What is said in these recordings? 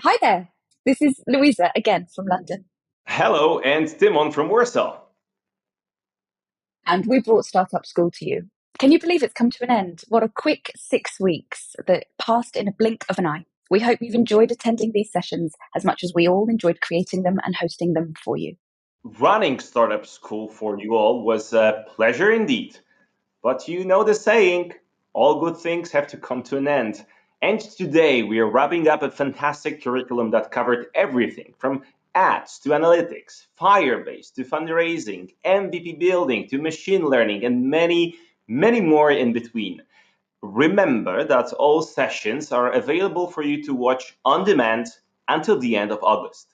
Hi there. This is Louisa again from London, Hello, and Timon from Warsaw. and we brought Startup School to you. Can you believe it's come to an end? What a quick 6 weeks that passed in a blink of an eye. We hope you've enjoyed attending these sessions as much as we all enjoyed creating them and hosting them for you. Running Startup School for you all was a pleasure indeed. But you know the saying, all good things have to come to an end. And today we are wrapping up a fantastic curriculum that covered everything from ads to analytics, Firebase to fundraising, MVP building to machine learning, and many, many more in between. Remember that all sessions are available for you to watch on demand until the end of August.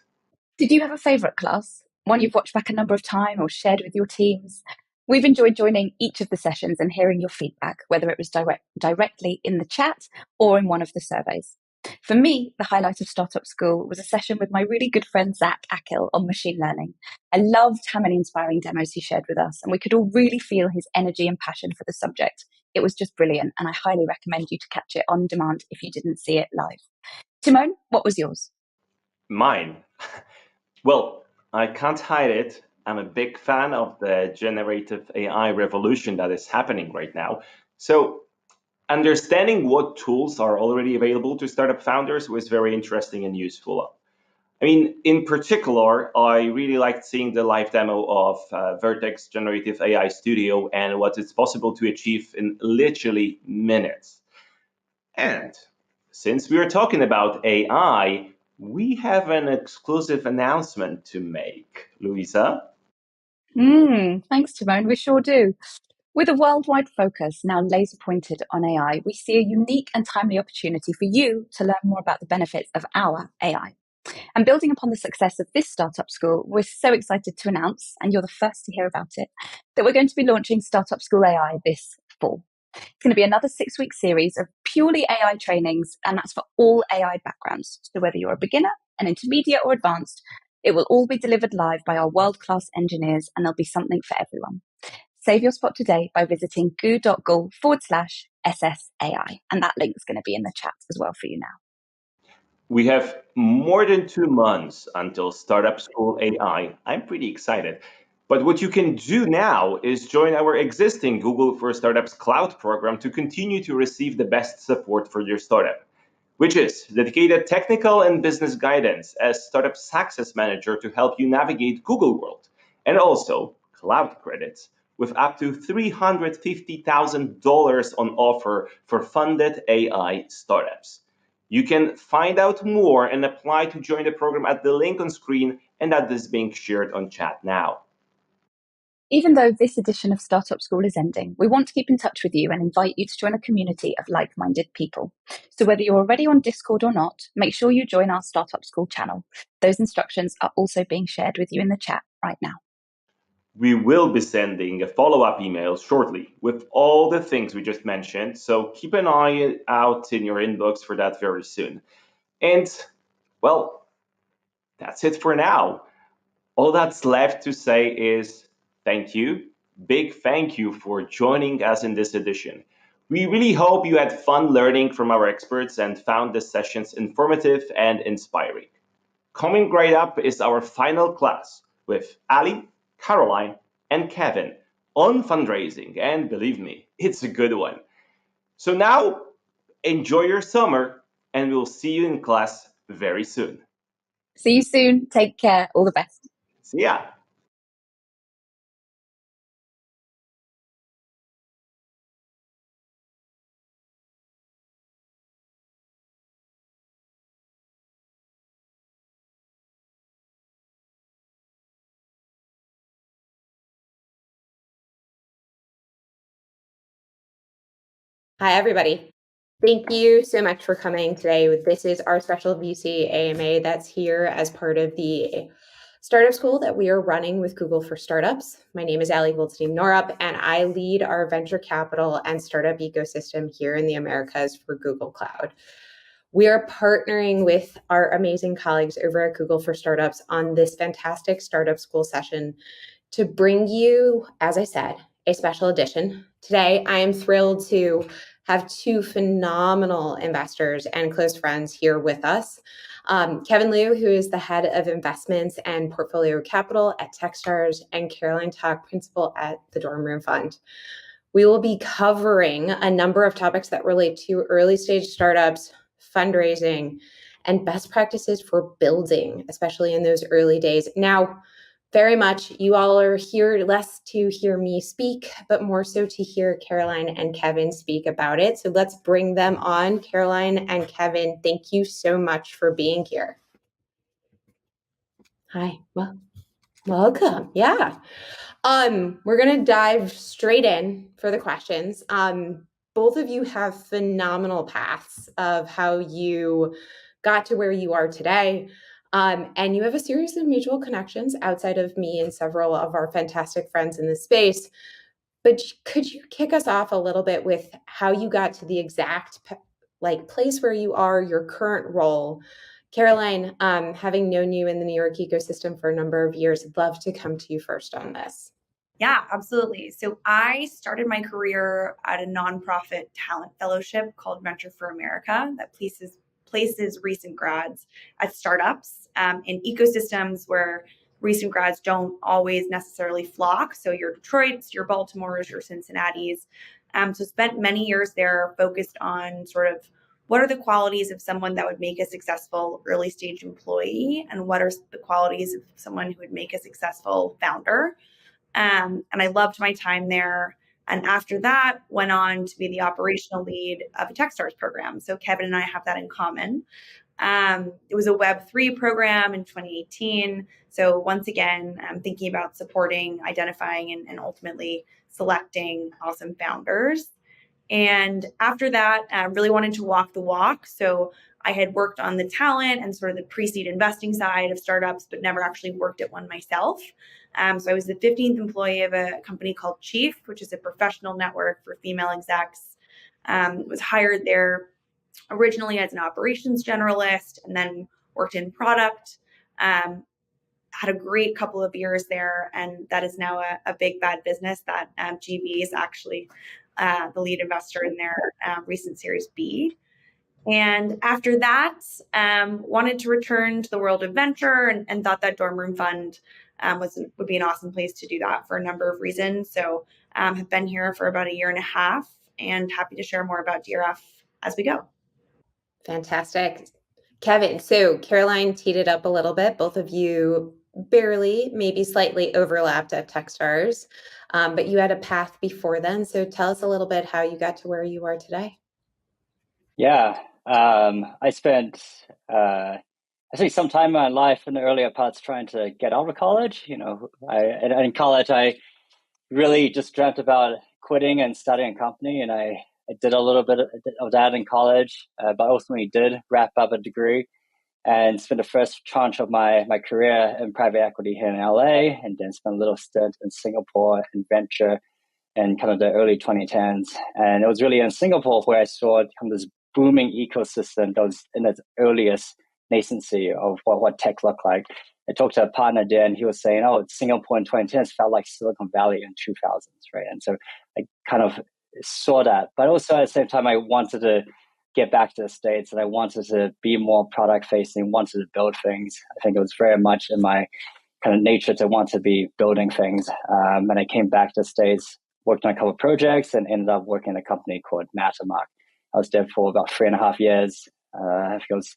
Did you have a favourite class? One you've watched back a number of times or shared with your teams? We've enjoyed joining each of the sessions and hearing your feedback, whether it was directly in the chat or in one of the surveys. For me, the highlight of Startup School was a session with my really good friend Zach Akil on machine learning. I loved how many inspiring demos he shared with us, and we could all really feel his energy and passion for the subject. It was just brilliant, and I highly recommend you to catch it on demand if you didn't see it live. Timon, what was yours? Mine. Well, I can't hide it. I'm a big fan of the generative AI revolution that is happening right now. So, understanding what tools are already available to startup founders was very interesting and useful. I mean, in particular, I really liked seeing the live demo of Vertex Generative AI Studio and what it's possible to achieve in literally minutes. And since we are talking about AI, we have an exclusive announcement to make, Louisa. Thanks, Timon. We sure do. With a worldwide focus now laser pointed on AI, we see a unique and timely opportunity for you to learn more about the benefits of our AI. And building upon the success of this startup school, we're so excited to announce, and you're the first to hear about it, that we're going to be launching Startup School AI this fall. It's going to be another 6 week series of purely AI trainings, and that's for all AI backgrounds. So whether you're a beginner, an intermediate, or advanced, it will all be delivered live by our world-class engineers, and there'll be something for everyone. Save your spot today by visiting goo.gul/SSAI, and that link is going to be in the chat as well for you now. We have more than 2 months until Startup School AI. I'm pretty excited. But what you can do now is join our existing Google for Startups Cloud program to continue to receive the best support for your startup, which is dedicated technical and business guidance as Startup Success Manager to help you navigate Google World, and also cloud credits with up to $350,000 on offer for funded AI startups. You can find out more and apply to join the program at the link on screen and that is being shared on chat now. Even though this edition of Startup School is ending, we want to keep in touch with you and invite you to join a community of like-minded people. So whether you're already on Discord or not, make sure you join our Startup School channel. Those instructions are also being shared with you in the chat right now. We will be sending a follow-up email shortly with all the things we just mentioned, so keep an eye out in your inbox for that very soon. And, well, that's it for now. All that's left to say is thank you, big thank you for joining us in this edition. We really hope you had fun learning from our experts and found the sessions informative and inspiring. Coming right up is our final class with Ali, Caroline, and Kevin on fundraising, and believe me, it's a good one. So now, enjoy your summer, and we'll see you in class very soon. See you soon. Take care. All the best. See ya. Hi, everybody. Thank you so much for coming today. This is our special VC AMA that's here as part of the startup school that we are running with Google for Startups. My name is Ali Goldstein-Norup, and I lead our venture capital and startup ecosystem here in the Americas for Google Cloud. We are partnering with our amazing colleagues over at Google for Startups on this fantastic startup school session to bring you, as I said, a special edition. Today, I am thrilled to have two phenomenal investors and close friends here with us. Kevin Liu, who is the head of investments and portfolio capital at Techstars, and Caroline Talk, principal at the Dorm Room Fund. We will be covering a number of topics that relate to early stage startups, fundraising, and best practices for building, especially in those early days. Now, very much you all are here less to hear me speak, but more so to hear Caroline and Kevin speak about it. So let's bring them on. Caroline and Kevin, thank you so much for being here. Hi, well, welcome. Yeah. We're gonna dive straight in for the questions. Both of you have phenomenal paths of how you got to where you are today. And you have a series of mutual connections outside of me and several of our fantastic friends in this space. But could you kick us off a little bit with how you got to the exact place where you are, your current role? Caroline, having known you in the New York ecosystem for a number of years, I'd love to come to you first on this. Yeah, absolutely. So I started my career at a nonprofit talent fellowship called Venture for America that places recent grads at startups in ecosystems where recent grads don't always necessarily flock. So your Detroits, your Baltimores, your Cincinnati's. So spent many years there focused on sort of what are the qualities of someone that would make a successful early stage employee, and what are the qualities of someone who would make a successful founder. And I loved my time there. And after that, went on to be the operational lead of a Techstars program. So Kevin and I have that in common. It was a Web3 program in 2018. So once again, I'm thinking about supporting, identifying, and ultimately selecting awesome founders. And after that, I really wanted to walk the walk. So I had worked on the talent and sort of the pre-seed investing side of startups, but never actually worked at one myself. So I was the 15th employee of a company called Chief, which is a professional network for female execs. Was hired there originally as an operations generalist, and then worked in product. Had a great couple of years there, and that is now a big bad business that GB is actually the lead investor in their recent Series B. And after that, wanted to return to the world of venture, and thought that Dorm Room Fund would be an awesome place to do that for a number of reasons. So have been here for about a year and a half, and happy to share more about DRF as we go. Fantastic. Kevin, so Caroline teed it up a little bit. Both of you barely, maybe slightly overlapped at Techstars, but you had a path before then. So tell us a little bit how you got to where you are today. Yeah, I spent I think some time in my life in the earlier parts trying to get out of college. In college, I really just dreamt about quitting and starting a company, and I did a little bit of that in college, but ultimately did wrap up a degree and spent the first tranche of my career in private equity here in LA, and then spent a little stint in Singapore in venture in kind of the early 2010s. And it was really in Singapore where I saw kind of this booming ecosystem that was in its earliest nascency of what tech looked like. I talked to a partner there, and he was saying, "Oh, Singapore in 2010s felt like Silicon Valley in 2000s, right?" And so I kind of saw that, but also at the same time, I wanted to get back to the States, and I wanted to be more product facing, wanted to build things. I think it was very much in my kind of nature to want to be building things. And I came back to the States, worked on a couple of projects, and ended up working in a company called AMER. I was there for about 3.5 years. I think I was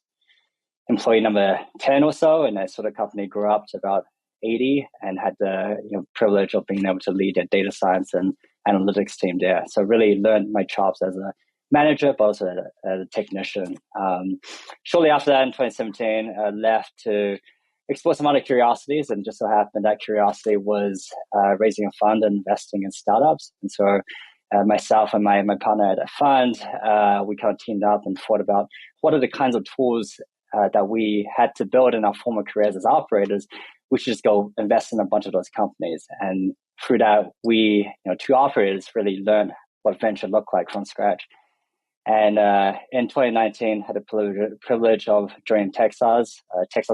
employee number 10 or so, and I saw the company grow up to about 80, and had the privilege of being able to lead a data science and analytics team there. So really learned my chops as a manager, but also as a technician. Shortly after that, in 2017, I left to explore some other curiosities, and just so happened that curiosity was raising a fund and investing in startups. And so myself and my partner at a fund, we kind of teamed up and thought about what are the kinds of tools that we had to build in our former careers as operators. We should just go invest in a bunch of those companies. And through that, we, two operators, really learned what venture looked like from scratch. And in 2019, had the privilege of joining Techstars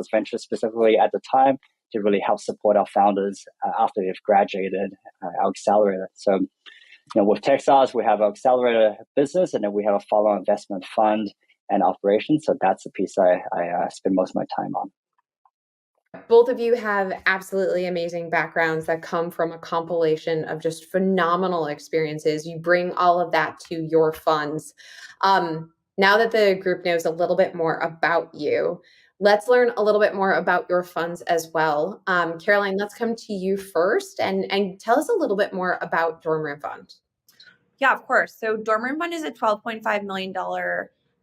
Venture specifically at the time, to really help support our founders after they've graduated our accelerator. So with Techstars, we have an accelerator business, and then we have a follow-on investment fund and operations. So that's the piece I spend most of my time on. Both of you have absolutely amazing backgrounds that come from a compilation of just phenomenal experiences. You bring all of that to your funds. Now that the group knows a little bit more about you, let's learn a little bit more about your funds as well. Caroline, let's come to you first and tell us a little bit more about Dorm Room Fund. Yeah, of course. So Dorm Room Fund is a $12.5 million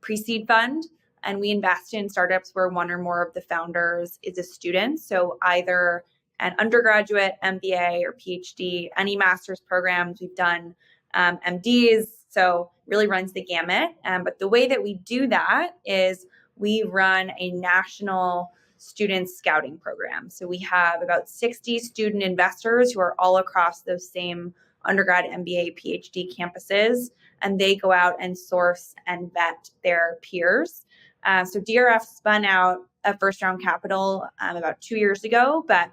pre-seed fund, and we invest in startups where one or more of the founders is a student. So either an undergraduate, MBA, or PhD, any master's programs. We've done MDs, so really runs the gamut. But the way that we do that is we run a national student scouting program. So we have about 60 student investors who are all across those same undergrad, MBA, PhD campuses, and they go out and source and vet their peers. So DRF spun out a first round capital about 2 years ago, but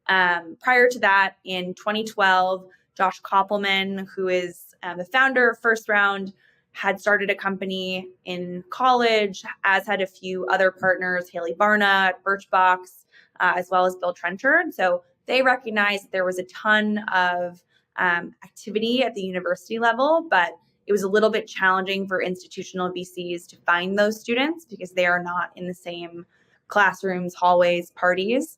prior to that, in 2012, Josh Koppelman, who is the founder of First Round, had started a company in college, as had a few other partners, Haley Barna at Birchbox, as well as Bill Trenchard. So they recognized that there was a ton of activity at the university level, but it was a little bit challenging for institutional VCs to find those students because they are not in the same classrooms, hallways, parties.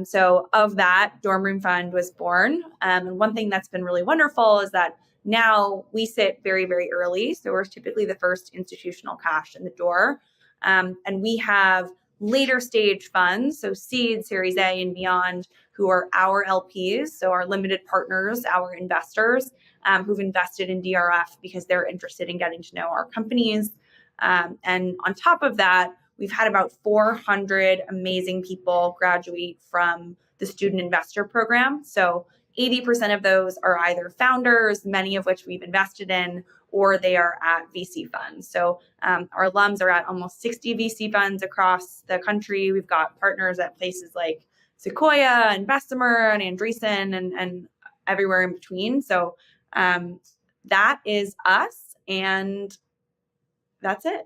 So of that, Dorm Room Fund was born. And one thing that's been really wonderful is that now we sit very, very early. So we're typically the first institutional cash in the door. And we have later stage funds, so seed, Series A and beyond, who are our LPs, so our limited partners, our investors, who've invested in DRF because they're interested in getting to know our companies. And on top of that, we've had about 400 amazing people graduate from the student investor program. So 80% of those are either founders, many of which we've invested in, or they are at VC funds. So our alums are at almost 60 VC funds across the country. We've got partners at places like Sequoia and Bessemer and Andreessen and everywhere in between. So that is us, and that's it.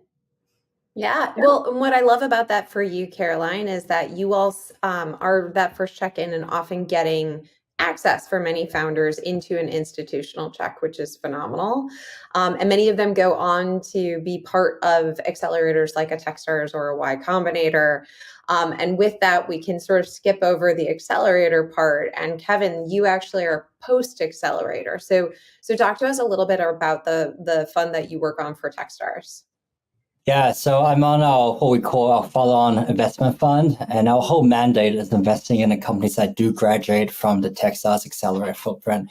Yeah. Well, what I love about that for you, Caroline, is that you all are that first check-in and often getting access for many founders into an institutional check, which is phenomenal. And many of them go on to be part of accelerators like a Techstars or a Y Combinator. And with that, we can sort of skip over the accelerator part. And Kevin, you actually are post-accelerator. So talk to us a little bit about the fund that you work on for Techstars. Yeah, so I'm on what we call our follow-on investment fund, and our whole mandate is investing in the companies that do graduate from the Techstars Accelerator footprint.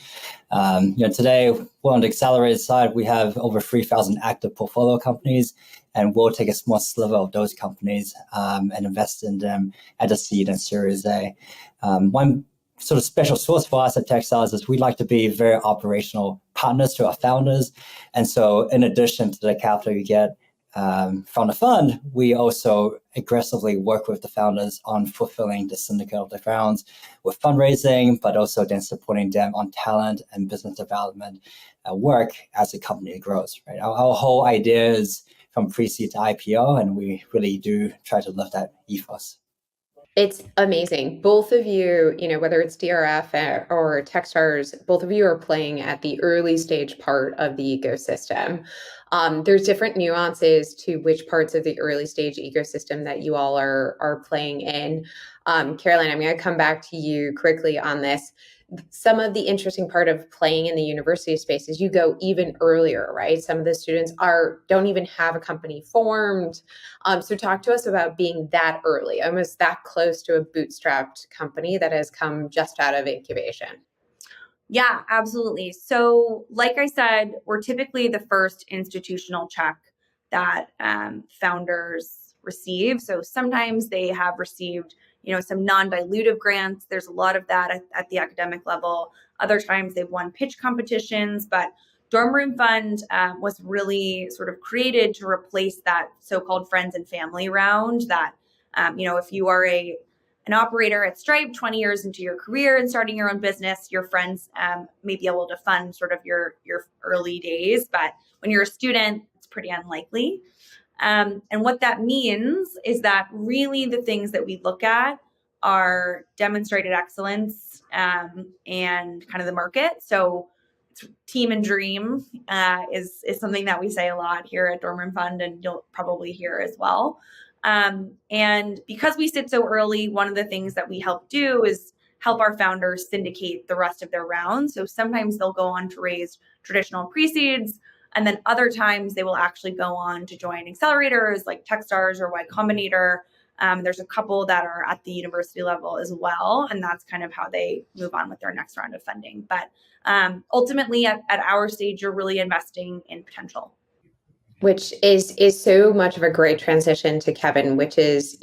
Today, we're on the accelerator side, we have over 3,000 active portfolio companies, and we'll take a small sliver of those companies and invest in them at the seed and Series A. One sort of special source for us at Techstars is we like to be very operational partners to our founders, and so in addition to the capital you get from the fund, we also aggressively work with the founders on fulfilling the syndicate of the rounds with fundraising, but also then supporting them on talent and business development work as the company grows. Right, our whole idea is from pre-seed to IPO, and we really do try to live that ethos. It's amazing. Both of you, whether it's DRF or Techstars, both of you are playing at the early stage part of the ecosystem. There's different nuances to which parts of the early stage ecosystem that you all are playing in. Caroline, I'm going to come back to you quickly on this. Some of the interesting part of playing in the university space is you go even earlier, right? Some of the students don't even have a company formed. So talk to us about being that early, almost that close to a bootstrapped company that has come just out of incubation. Yeah, absolutely. So like I said, we're typically the first institutional check that founders receive. So sometimes they have received some non-dilutive grants. There's a lot of that at the academic level. Other times they've won pitch competitions, but Dorm Room Fund was really sort of created to replace that so-called friends and family round that, if you are a an operator at Stripe 20 years into your career and starting your own business, your friends may be able to fund sort of your early days. But when you're a student, it's pretty unlikely. And what that means is that really the things that we look at are demonstrated excellence and kind of the market. So team and dream is something that we say a lot here at Dormer Fund, and you'll probably hear as well. And because we sit so early, one of the things that we help do is help our founders syndicate the rest of their rounds. So sometimes they'll go on to raise traditional pre-seeds, and then other times they will actually go on to join accelerators like Techstars or Y Combinator. There's a couple that are at the university level as well, and that's kind of how they move on with their next round of funding. But ultimately, at our stage, you're really investing in potential. Which is so much of a great transition to Kevin, which is,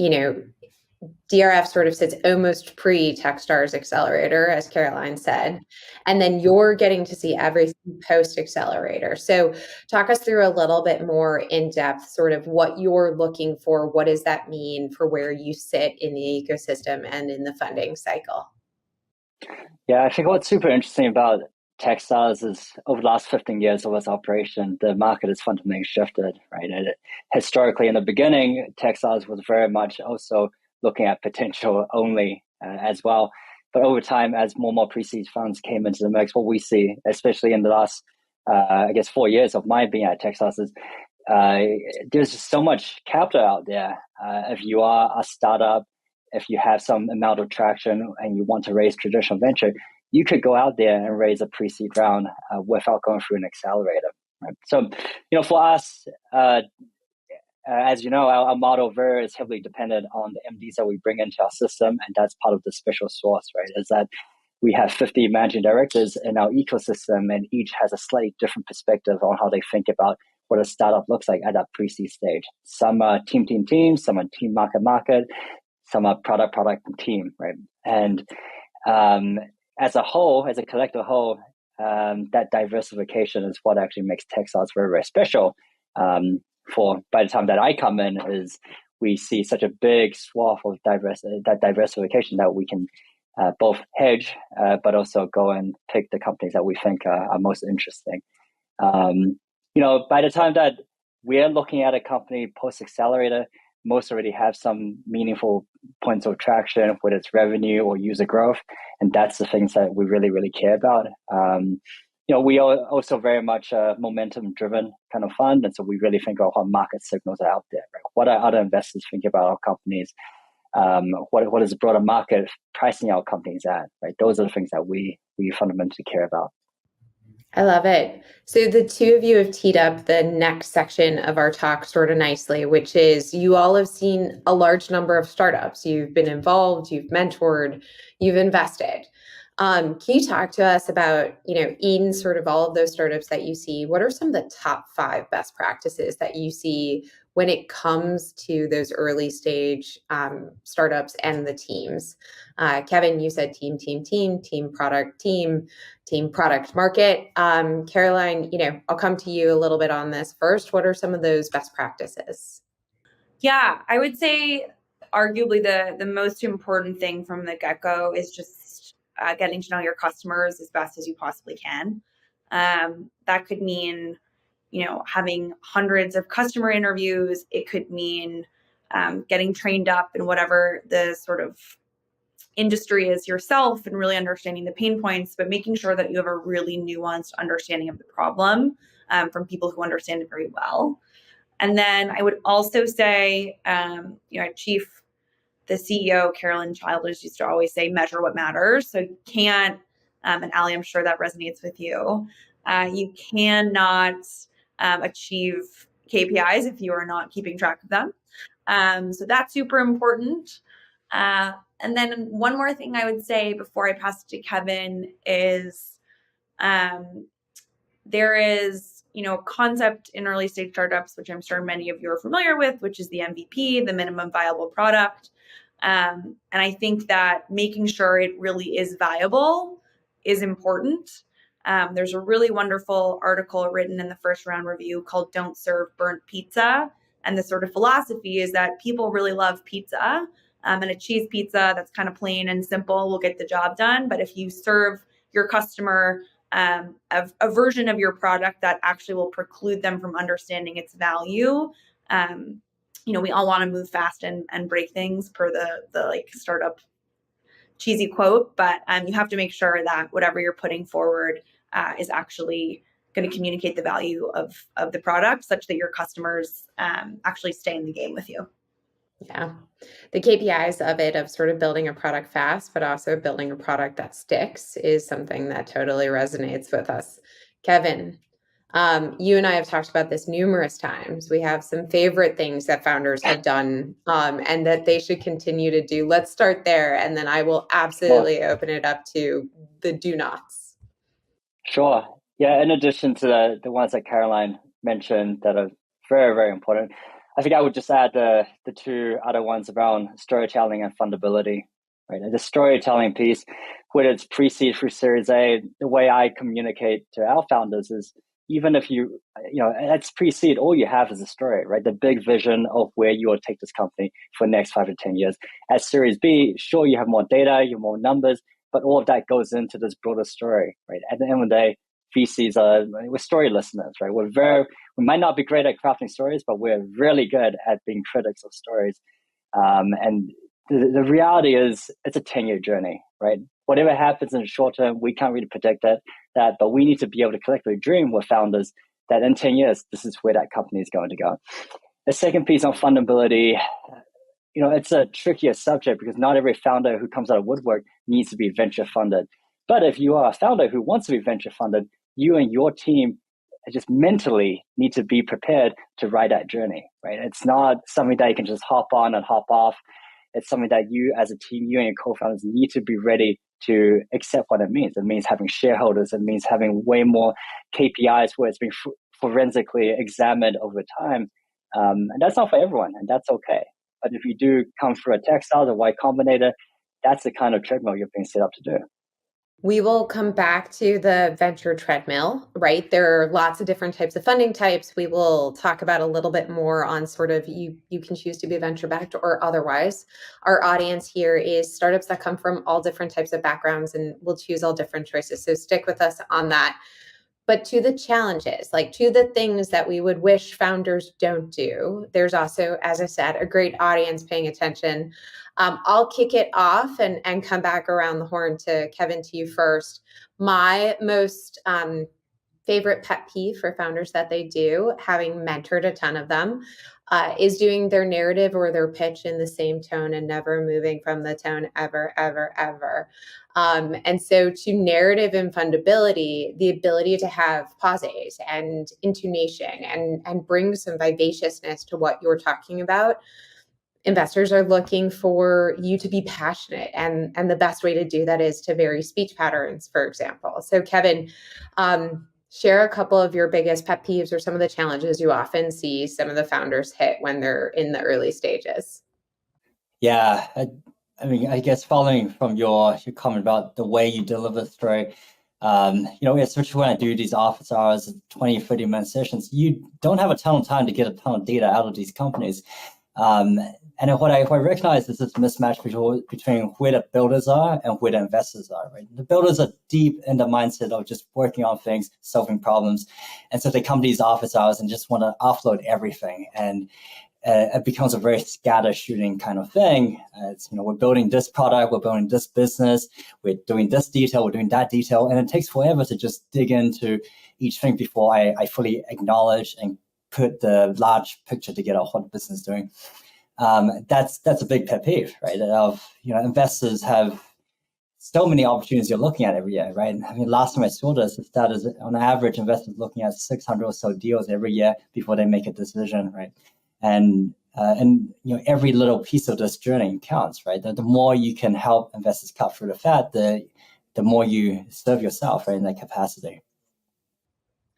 DRF sort of sits almost pre-Techstars Accelerator, as Caroline said, and then you're getting to see everything post-Accelerator. So talk us through a little bit more in depth, sort of what you're looking for. What does that mean for where you sit in the ecosystem and in the funding cycle? Yeah, I think what's super interesting about Techstars is over the last 15 years of its operation, the market has fundamentally shifted, right? And historically, in the beginning, Techstars was very much also looking at potential only as well. But over time, as more and more pre-seed funds came into the mix, what we see, especially in the last, 4 years of my being at Techstars, is there's just so much capital out there. If you are a startup, if you have some amount of traction and you want to raise traditional venture, you could go out there and raise a pre-seed round without going through an accelerator. Right? So, for us, as you know, our model very is heavily dependent on the MDs that we bring into our system, and that's part of the special sauce, right? Is that we have 50 managing directors in our ecosystem, and each has a slightly different perspective on how they think about what a startup looks like at that pre-seed stage. Some are team, some are team market, some are product and team, right? And as a whole, as a collective whole, that diversification is what actually makes Techstars very, very special. By the time that I come in, is we see such a big swath of diversification that we can both hedge, but also go and pick the companies that we think are most interesting. By the time that we're looking at a company post-accelerator, most already have some meaningful points of traction, whether it's revenue or user growth. And that's the things that we really, really care about. We are also very much a momentum-driven kind of fund. And so we really think about what market signals are out there. Right? What are other investors thinking about our companies? What is the broader market pricing our companies at? Right? Those are the things that we fundamentally care about. I love it. So the two of you have teed up the next section of our talk sort of nicely, which is you all have seen a large number of startups. You've been involved, you've mentored, you've invested. Can you talk to us about, in sort of all of those startups that you see, what are some of the top 5 best practices that you see when it comes to those early stage startups and the teams? Kevin, you said team product, team product market. Caroline, I'll come to you a little bit on this first. What are some of those best practices? Yeah, I would say arguably the most important thing from the get-go is just getting to know your customers as best as you possibly can. That could mean, having hundreds of customer interviews. It could mean getting trained up in whatever the sort of industry is yourself and really understanding the pain points, but making sure that you have a really nuanced understanding of the problem from people who understand it very well. And then I would also say, the CEO, Carolyn Childers, used to always say, measure what matters. So you can't, and Ali, I'm sure that resonates with you, you cannot achieve KPIs if you are not keeping track of them. So that's super important. And then one more thing I would say before I pass it to Kevin is there is, a concept in early stage startups, which I'm sure many of you are familiar with, which is the MVP, the minimum viable product. And I think that making sure it really is viable is important. There's a really wonderful article written in the First Round Review called Don't Serve Burnt Pizza. And the sort of philosophy is that people really love pizza, and a cheese pizza that's kind of plain and simple will get the job done. But if you serve your customer a version of your product that actually will preclude them from understanding its value, we all want to move fast and break things per the like startup cheesy quote, but you have to make sure that whatever you're putting forward is actually going to communicate the value of the product such that your customers actually stay in the game with you. Yeah. The KPIs of it, of sort of building a product fast, but also building a product that sticks, is something that totally resonates with us. Kevin, you and I have talked about this numerous times. We have some favorite things that founders have done and that they should continue to do. Let's start there, and then I will absolutely open it up to the do nots. Sure. Yeah, in addition to the ones that Caroline mentioned that are very, very important, I think I would just add the two other ones around storytelling and fundability, right? And the storytelling piece, whether it's pre-seed through Series A, the way I communicate to our founders is, even if it's pre-seed, all you have is a story, right? The big vision of where you will take this company for the next 5 to 10 years. At Series B, sure, you have more data, you have more numbers, but all of that goes into this broader story, right? At the end of the day, we're story listeners, right? We might not be great at crafting stories, but we're really good at being critics of stories. And the reality is, it's a 10-year journey, right? Whatever happens in the short term, we can't really predict that, but we need to be able to collectively dream with founders that in 10 years, this is where that company is going to go. The second piece on fundability, it's a trickier subject because not every founder who comes out of woodwork needs to be venture funded. But if you are a founder who wants to be venture funded, you and your team just mentally need to be prepared to ride that journey, right? It's not something that you can just hop on and hop off. It's something that you as a team, you and your co-founders need to be ready to accept what it means. It means having shareholders. It means having way more KPIs where it's been forensically examined over time. And that's not for everyone, and that's okay. But if you do come through a textile or Y Combinator, that's the kind of treadmill you're being set up to do. We will come back to the venture treadmill, right? There are lots of different types of funding types. We will talk about a little bit more on sort of you can choose to be venture backed or otherwise. Our audience here is startups that come from all different types of backgrounds, and we'll choose all different choices. So stick with us on that. But to the challenges, like to the things that we would wish founders don't do, there's also, as I said, a great audience paying attention. I'll kick it off and come back around the horn to Kevin, to you first. My most favorite pet peeve for founders that they do, having mentored a ton of them, is doing their narrative or their pitch in the same tone and never moving from the tone ever, ever, ever. And so to narrative and fundability, the ability to have pauses and intonation and bring some vivaciousness to what you're talking about. Investors are looking for you to be passionate, and the best way to do that is to vary speech patterns, for example. So Kevin, share a couple of your biggest pet peeves or some of the challenges you often see some of the founders hit when they're in the early stages. Yeah, I mean, I guess following from your comment about the way you deliver the story, especially when I do these office hours, 20, 30-minute sessions, you don't have a ton of time to get a ton of data out of these companies. And what I recognize is this mismatch between where the builders are and where the investors are, right? The builders are deep in the mindset of just working on things, solving problems. And so they come to these office hours and just want to offload everything. And it becomes a very scatter shooting kind of thing. We're building this product, we're building this business, we're doing this detail, we're doing that detail. And it takes forever to just dig into each thing before I fully acknowledge and put the large picture together of what the business is doing. That's a big pet peeve, right? Investors have so many opportunities you're looking at every year, right? I mean, last time I saw this, that is on average, investors looking at 600 or so deals every year before they make a decision, right? And every little piece of this journey counts, right? The more you can help investors cut through the fat, the more you serve yourself, right, in that capacity.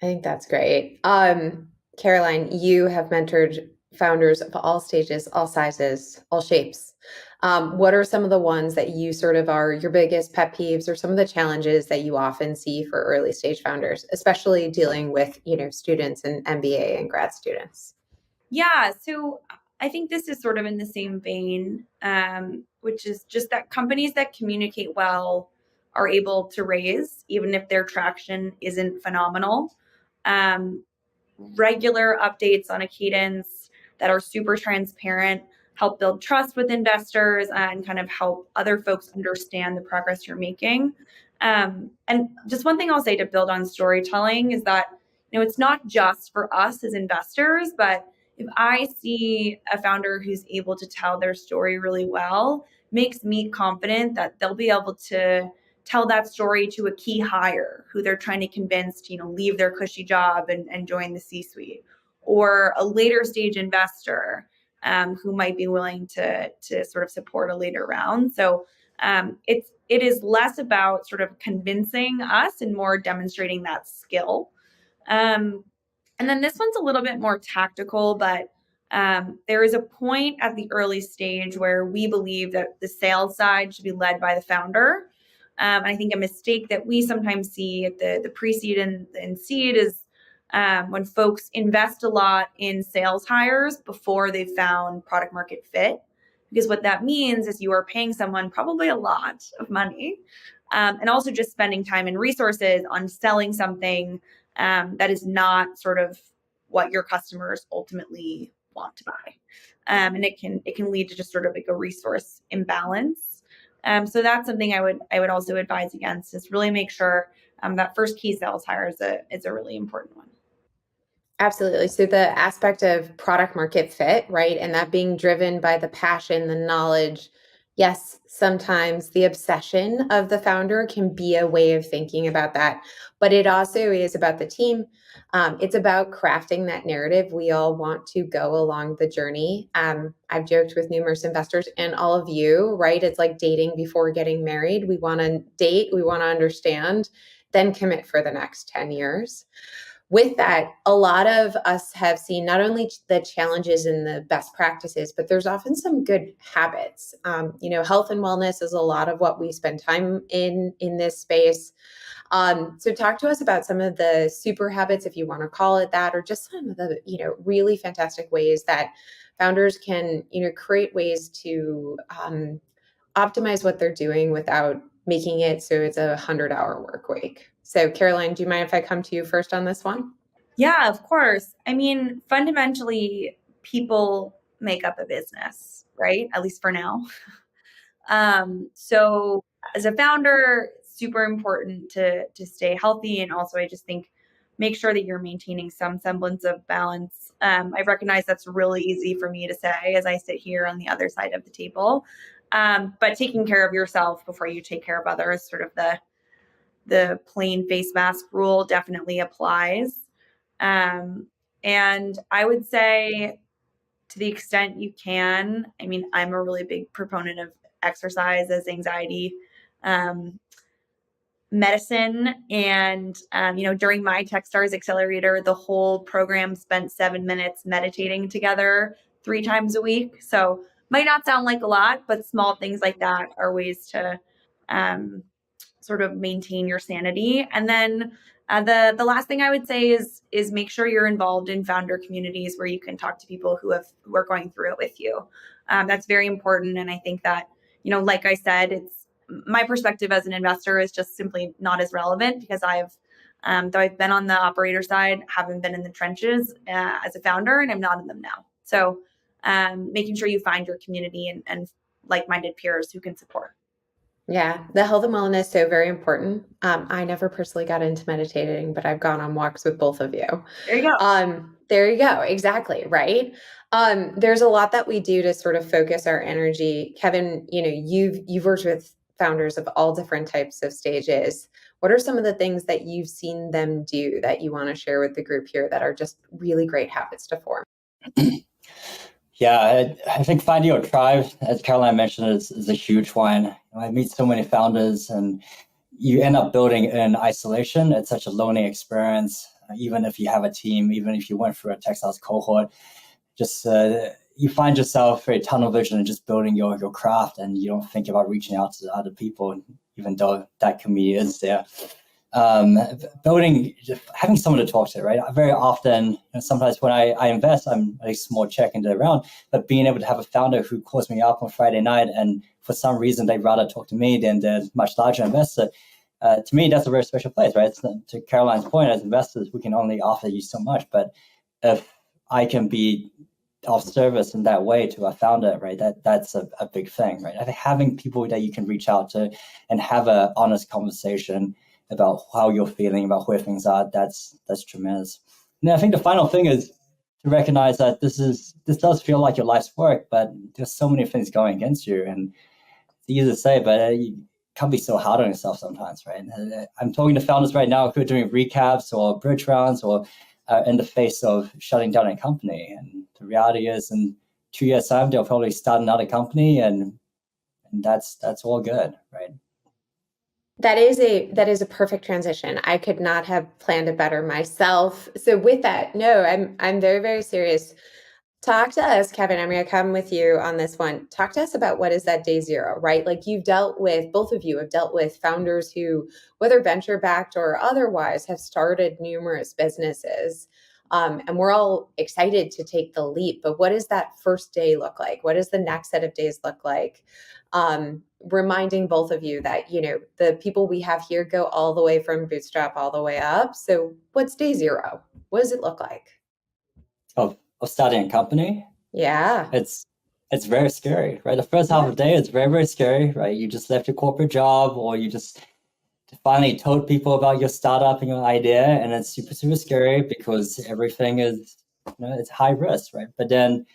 I think that's great. Caroline, you have mentored founders of all stages, all sizes, all shapes. What are some of the ones that you sort of are your biggest pet peeves or some of the challenges that you often see for early stage founders, especially dealing with, students and MBA and grad students? Yeah, so I think this is sort of in the same vein, which is just that companies that communicate well are able to raise, even if their traction isn't phenomenal. Um, Regular updates on a cadence that are super transparent help build trust with investors and kind of help other folks understand the progress you're making. And just one thing I'll say to build on storytelling is that, it's not just for us as investors, but if I see a founder who's able to tell their story really well, makes me confident that they'll be able to tell that story to a key hire who they're trying to convince to, leave their cushy job and join the C-suite, or a later stage investor who might be willing to sort of support a later round. So it is less about sort of convincing us and more demonstrating that skill. And then this one's a little bit more tactical, but there is a point at the early stage where we believe that the sales side should be led by the founder. And I think a mistake that we sometimes see at the pre-seed and seed is when folks invest a lot in sales hires before they've found product market fit. Because what that means is you are paying someone probably a lot of money and also just spending time and resources on selling something that is not sort of what your customers ultimately want to buy. And it can lead to just sort of like a resource imbalance. So that's something I would also advise against, is really make sure that first key sales hire is a really important one. Absolutely. So the aspect of product market fit, right? And that being driven by the passion, the knowledge. Yes, sometimes the obsession of the founder can be a way of thinking about that, but it also is about the team. It's about crafting that narrative. We all want to go along the journey. I've joked with numerous investors and all of you, right? It's like dating before getting married. We want to date, we want to understand, then commit for the next 10 years. With that, a lot of us have seen not only the challenges and the best practices, but there's often some good habits. Health and wellness is a lot of what we spend time in this space. So talk to us about some of the super habits, if you want to call it that, or just some of the, really fantastic ways that founders can, create ways to optimize what they're doing without making it so it's a 100-hour work week. So Caroline, do you mind if I come to you first on this one? Yeah, of course. I mean, fundamentally, people make up a business, right? At least for now. So as a founder, super important to stay healthy. And also, I just think make sure that you're maintaining some semblance of balance. I recognize that's really easy for me to say as I sit here on the other side of the table. But taking care of yourself before you take care of others, sort of the plain face mask rule definitely applies. And I would say, to the extent you can, I mean, I'm a really big proponent of exercise as anxiety medicine. And, during my Techstars Accelerator, the whole program spent 7 minutes meditating together 3 times a week. So might not sound like a lot, but small things like that are ways to sort of maintain your sanity. And then the last thing I would say is make sure you're involved in founder communities where you can talk to people who are going through it with you. That's very important. And I think that, like I said, it's my perspective as an investor is just simply not as relevant because though I've been on the operator side, haven't been in the trenches as a founder, and I'm not in them now. So making sure you find your community and like-minded peers who can support. Yeah, the health and wellness is so very important. I never personally got into meditating, but I've gone on walks with both of you. There you go. There you go. Exactly. Right. There's a lot that we do to sort of focus our energy. Kevin, you've worked with founders of all different types of stages. What are some of the things that you've seen them do that you want to share with the group here that are just really great habits to form? Yeah, I think finding your tribe, as Caroline mentioned, is a huge one. I meet so many founders and you end up building in isolation. It's such a lonely experience, even if you have a team, even if you went through a Techstars cohort. Just you find yourself very tunnel vision and just building your craft, and you don't think about reaching out to other people, even though that community is there. building, having someone to talk to, right? Very often, sometimes when I invest, I'm a small check into the round, but being able to have a founder who calls me up on Friday night and for some reason they'd rather talk to me than the much larger investor, to me, that's a very special place, right? To Caroline's point, as investors, we can only offer you so much, but if I can be of service in that way to a founder, right? That's a big thing, right? I think having people that you can reach out to and have an honest conversation about how you're feeling, about where things are, that's tremendous. And I think the final thing is to recognize that this does feel like your life's work, but there's so many things going against you, and it's easy to say, but you can't be so hard on yourself sometimes, right? I'm talking to founders right now who are doing recaps or bridge rounds or in the face of shutting down a company, and the reality is, in 2 years' time, they'll probably start another company, and that's all good, right? That is a perfect transition. I could not have planned it better myself. So with that, no, I'm very, very serious. Talk to us, Kevin. I'm going to come with you on this one. Talk to us about what is that day zero, right? Like both of you have dealt with founders who, whether venture backed or otherwise, have started numerous businesses. And we're all excited to take the leap. But what does that first day look like? What does the next set of days look like? Reminding both of you that, the people we have here go all the way from bootstrap all the way up. So what's day zero? What does it look like? Of starting a company? Yeah. It's very scary, right? The first half of the day is very, very scary, right? You just left your corporate job, or you just finally told people about your startup and your idea, and it's super, super scary because everything is, it's high risk, right? But then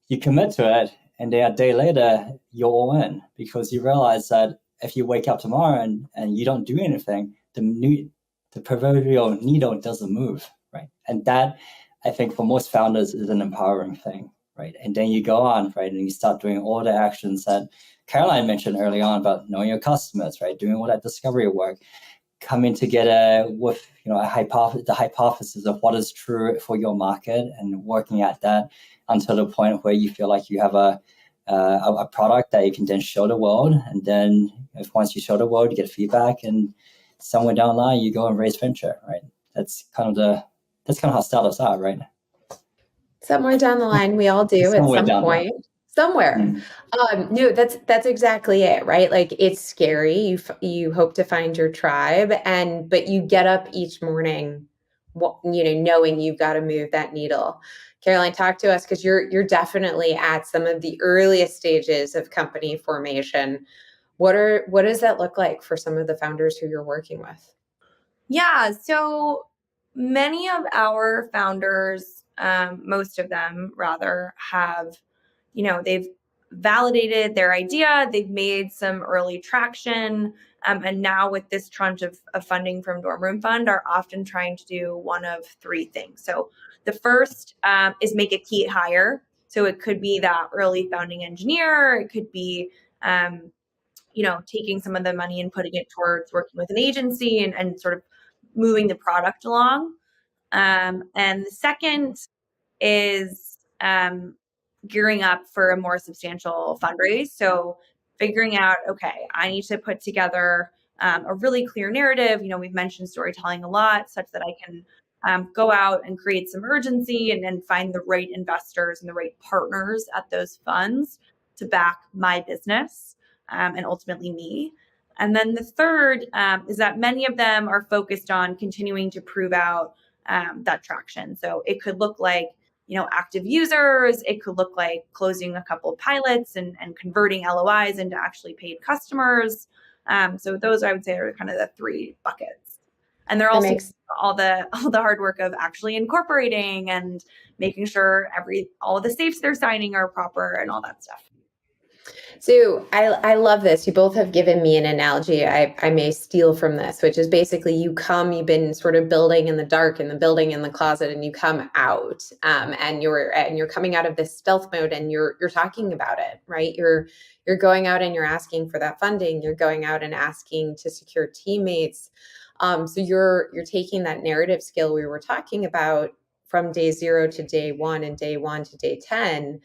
you commit to it, and then a day later, you're all in because you realize that if you wake up tomorrow and you don't do anything, the proverbial needle doesn't move, right? And that, I think, for most founders is an empowering thing, right? And then you go on, right, and you start doing all the actions that Caroline mentioned early on about knowing your customers, right, doing all that discovery work, coming together with the hypothesis of what is true for your market, and working at that until the point where you feel like you have a product that you can then show the world, and then once you show the world, you get feedback, and somewhere down the line you go and raise venture, right? That's kind of how startups are, right? Somewhere down the line, we all do at some point, somewhere. No, that's exactly it, right? Like, it's scary. You hope to find your tribe, but you get up each morning, knowing you've got to move that needle. Caroline, talk to us, because you're definitely at some of the earliest stages of company formation. What does that look like for some of the founders who you're working with? Yeah, so many of our founders, most of them rather, have, they've validated their idea, they've made some early traction, and now with this tranche of funding from Dorm Room Fund, are often trying to do one of three things. So the first is make a key hire. So it could be that early founding engineer, it could be taking some of the money and putting it towards working with an agency and sort of moving the product along. And the second is gearing up for a more substantial fundraise. So figuring out, okay, I need to put together a really clear narrative. We've mentioned storytelling a lot, such that I can go out and create some urgency and find the right investors and the right partners at those funds to back my business and ultimately me. And then the third is that many of them are focused on continuing to prove out that traction. So it could look like, active users. It could look like closing a couple of pilots and converting LOIs into actually paid customers. So those, I would say, are kind of the three buckets. And they're also all the hard work of actually incorporating and making sure all of the safes they're signing are proper and all that stuff. So I love this. You both have given me an analogy I may steal from this, which is basically you've been sort of building in the dark, in the building in the closet, and you come out, and you're coming out of this stealth mode, and you're talking about it, right? You're going out and you're asking for that funding. You're going out and asking to secure teammates. So you're taking that narrative skill we were talking about from day 0 to day 1 and day 1 to day 10.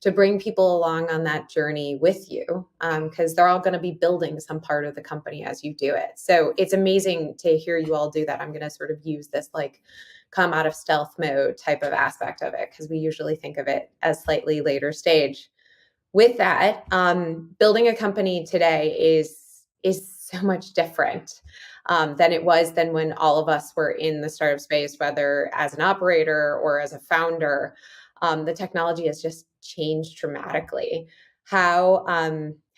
to bring people along on that journey with you, because they're all going to be building some part of the company as you do it. So it's amazing to hear you all do that. I'm going to sort of use this like come out of stealth mode type of aspect of it, because we usually think of it as slightly later stage. With that, building a company today is so much different than it was than when all of us were in the startup space, whether as an operator or as a founder. The technology has just changed dramatically. How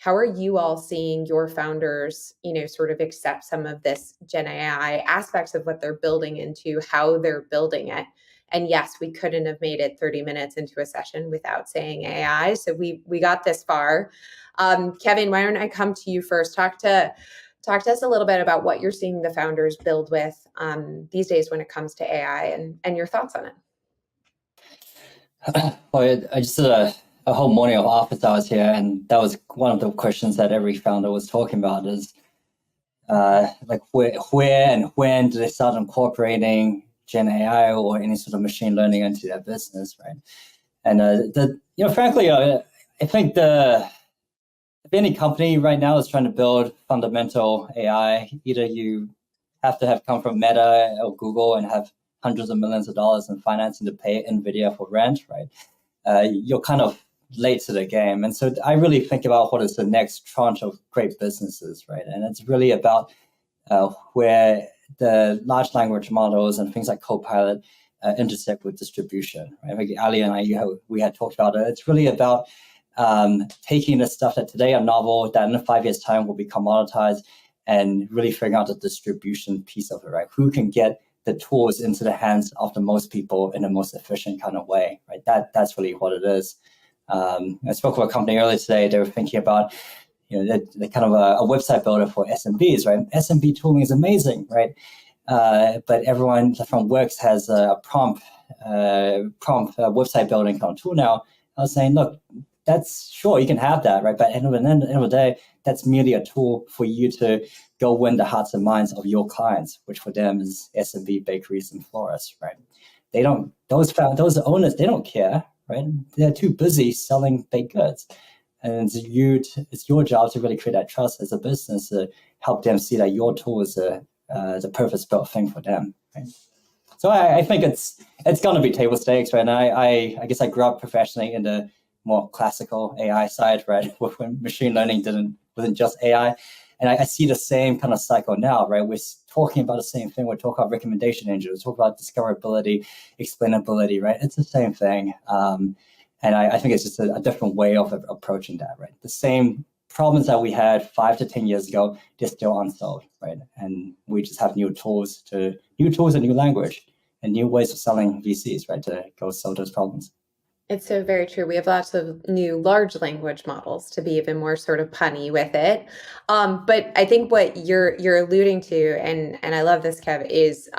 are you all seeing your founders, sort of accept some of this Gen AI aspects of what they're building into, how they're building it? And yes, we couldn't have made it 30 minutes into a session without saying AI. So we got this far. Kevin, why don't I come to you first? Talk to us a little bit about what you're seeing the founders build with these days when it comes to AI, and your thoughts on it. Well, I just did a whole morning of office hours here, and that was one of the questions that every founder was talking about is like where and when do they start incorporating Gen AI or any sort of machine learning into their business, right? And frankly, I think if any company right now is trying to build fundamental AI, either you have to have come from Meta or Google and have hundreds of millions of dollars in financing to pay NVIDIA for rent, right? You're kind of late to the game. And so I really think about what is the next tranche of great businesses, right? And it's really about where the large language models and things like Copilot intersect with distribution, right? Like Ali and I, we had talked about it. It's really about taking the stuff that today are novel, that in 5 years' time will be commoditized, and really figuring out the distribution piece of it, right? Who can get the tools into the hands of the most people in the most efficient kind of way, right? That's really what it is. I spoke with a company earlier today. They were thinking about, they're kind of a website builder for SMBs, right? SMB tooling is amazing, right? But everyone from Wix has a prompt website building kind of tool now. I was saying, look, that's sure you can have that, right? But at the end of the day, that's merely a tool for you to go win the hearts and minds of your clients, which for them is SMB bakeries and florists, right? They don't; those owners, they don't care, right? They're too busy selling baked goods, and it's your job to really create that trust as a business to help them see that your tool is the purpose-built thing for them, right? So I think it's going to be table stakes, right? And I guess I grew up professionally in the more classical AI side, right? When machine learning wasn't just AI. And I see the same kind of cycle now, right? We're talking about the same thing. We're talking about recommendation engines. We're talking about discoverability, explainability, right? It's the same thing. And I think it's just a different way of approaching that, right? The same problems that we had 5 to 10 years ago, they're still unsolved, right? And we just have new tools and new language and new ways of selling VCs, right? To go solve those problems. It's so very true. We have lots of new large language models, to be even more sort of punny with it. But I think what you're alluding to, and I love this, Kev, is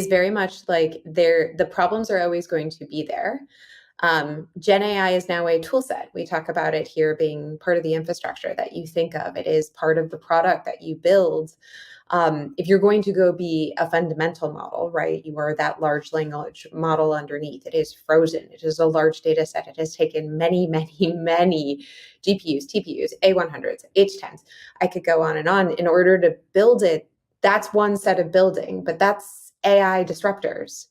very much like the problems are always going to be there. Gen AI is now a tool set. We talk about it here being part of the infrastructure that you think of. It is part of the product that you build. If you're going to go be a fundamental model, right, you are that large language model underneath. It is frozen. It is a large data set. It has taken many, many, many GPUs, TPUs, A100s, H10s. I could go on and on in order to build it. That's one set of building, but that's AI disruptors.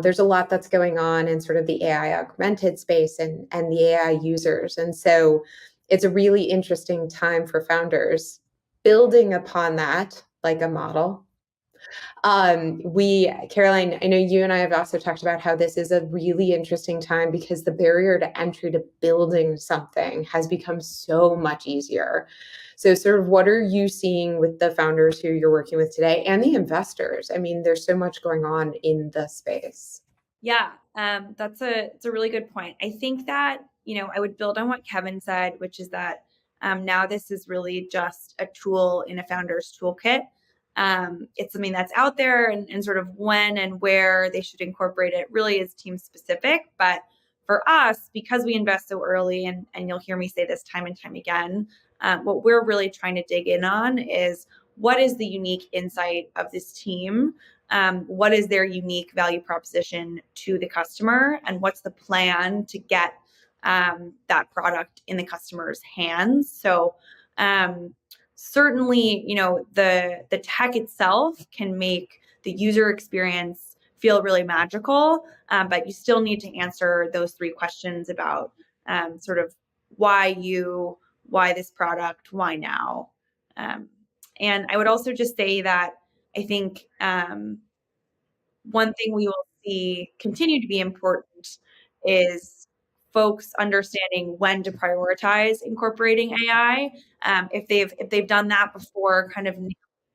There's a lot that's going on in sort of the AI augmented space and the AI users. And so it's a really interesting time for founders building upon that, like a model. Caroline, I know you and I have also talked about how this is a really interesting time because the barrier to entry to building something has become so much easier. So sort of what are you seeing with the founders who you're working with today and the investors? I mean, there's so much going on in the space. Yeah, it's a really good point. I think that, I would build on what Kevin said, which is that now this is really just a tool in a founder's toolkit. It's something that's out there and sort of when and where they should incorporate it really is team specific. But for us, because we invest so early, and you'll hear me say this time and time again, what we're really trying to dig in on is what is the unique insight of this team? What is their unique value proposition to the customer? And what's the plan to get that product in the customer's hands. So certainly, the tech itself can make the user experience feel really magical, but you still need to answer those 3 questions about sort of why this product, why now. And I would also just say that I think one thing we will see continue to be important is folks understanding when to prioritize incorporating AI. If they've done that before, kind of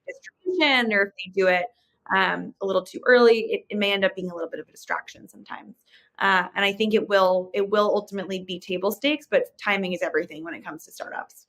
distribution, or if they do it a little too early, it may end up being a little bit of a distraction sometimes. And I think it will ultimately be table stakes, but timing is everything when it comes to startups.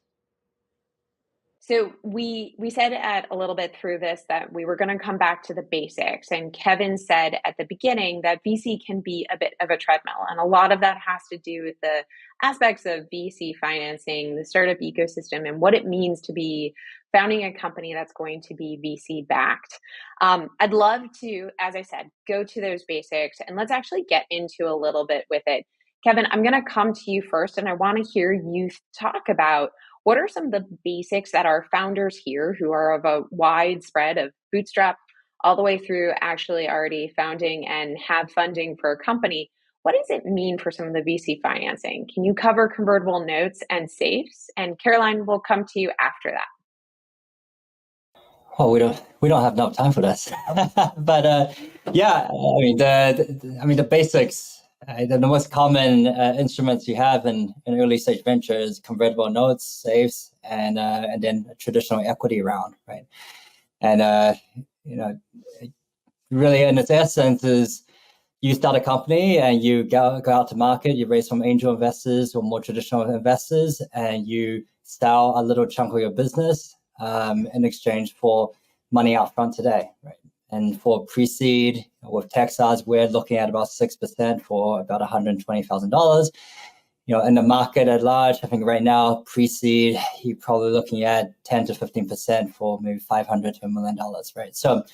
So we said a little bit through this that we were going to come back to the basics. And Kevin said at the beginning that VC can be a bit of a treadmill. And a lot of that has to do with the aspects of VC financing, the startup ecosystem, and what it means to be founding a company that's going to be VC backed. I'd love to, as I said, go to those basics, and let's actually get into a little bit with it. Kevin, I'm going to come to you first, and I want to hear you talk about what are some of the basics that our founders here, who are of a wide spread of bootstrap all the way through actually already founding and have funding for a company, what does it mean for some of the VC financing? Can you cover convertible notes and safes? And Caroline, will come to you after that. Oh, we don't have enough time for this, but yeah, I mean the basics. The most common instruments you have in early stage venture is convertible notes, safes, and then a traditional equity round, right? And really, in its essence, is you start a company and you go out to market, you raise from angel investors or more traditional investors, and you sell a little chunk of your business in exchange for money out front today, right? And for pre-seed with Texas, we're looking at about 6% for about $120,000. In the market at large, I think right now pre-seed, you're probably looking at 10 to 15% for maybe $500 to $1 million, right? So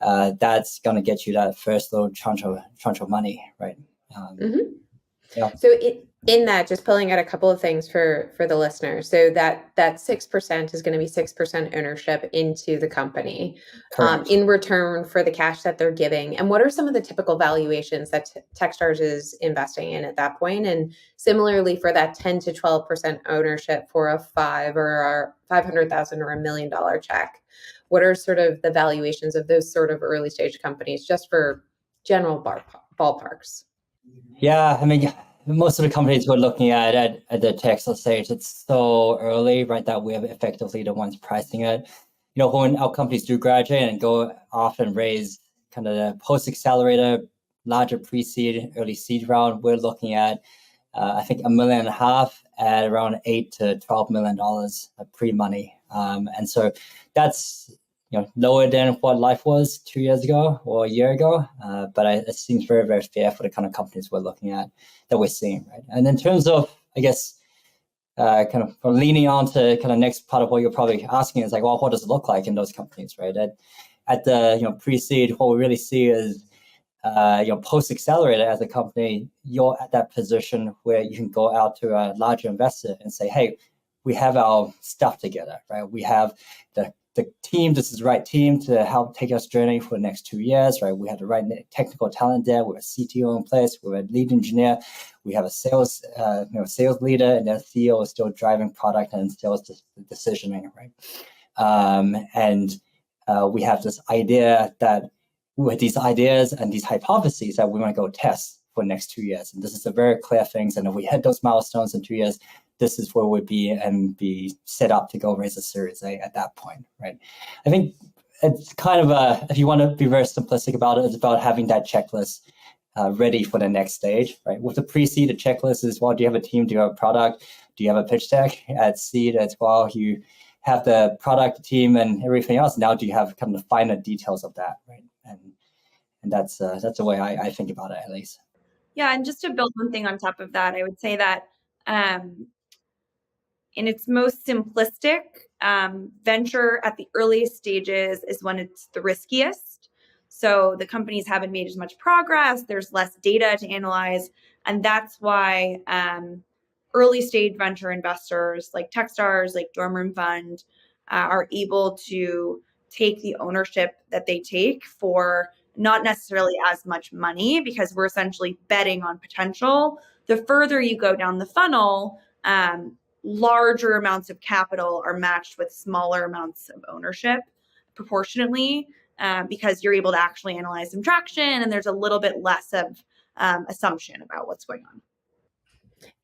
that's going to get you that first little tranche of money, right? Yeah. So in that, just pulling out a couple of things for the listeners. So that 6% is going to be 6% ownership into the company in return for the cash that they're giving. And what are some of the typical valuations that Techstars is investing in at that point? And similarly for that 10 to 12% ownership for a $500,000 or $1 million check, what are sort of the valuations of those sort of early stage companies, just for general ballparks? Yeah, I mean, most of the companies we're looking at the Texas stage, it's so early, right, that we're effectively the ones pricing it. When our companies do graduate and go off and raise kind of the post-accelerator, larger pre-seed, early seed round, we're looking at, I think, $1.5 million at around $8 to $12 million of pre-money. And so that's lower than what life was 2 years ago or a year ago, but it seems very, very fair for the kind of companies we're looking at, that we're seeing, right? And in terms of, I guess, kind of leaning on to kind of next part of what you're probably asking is like, well, what does it look like in those companies, right? At the pre-seed, what we really see is post-accelerator as a company, you're at that position where you can go out to a larger investor and say, hey, we have our stuff together, right? We have the team, this is the right team to help take us journey for the next 2 years, right? We have the right technical talent there. We have a CTO in place. We have a lead engineer. We have a sales leader, and the CEO is still driving product and sales decisioning, right? And we have this idea that with these ideas and these hypotheses that we want to go test for the next 2 years. And this is a very clear things. And if we hit those milestones in 2 years, this is where we'd be and be set up to go raise a Series A at that point, right? I think it's kind of if you want to be very simplistic about it, it's about having that checklist ready for the next stage, right? With the pre-seed, the checklist is, well, do you have a team? Do you have a product? Do you have a pitch deck? At seed as well, you have the product team and everything else. Now, do you have kind of the finer details of that, right? And that's the way I think about it, at least. Yeah, and just to build one thing on top of that, I would say that in its most simplistic, venture at the earliest stages is when it's the riskiest. So the companies haven't made as much progress. There's less data to analyze. And that's why early stage venture investors like Techstars, like Dormer Fund, are able to take the ownership that they take for not necessarily as much money, because we're essentially betting on potential. The further you go down the funnel, larger amounts of capital are matched with smaller amounts of ownership proportionately, because you're able to actually analyze some traction, and there's a little bit less of assumption about what's going on.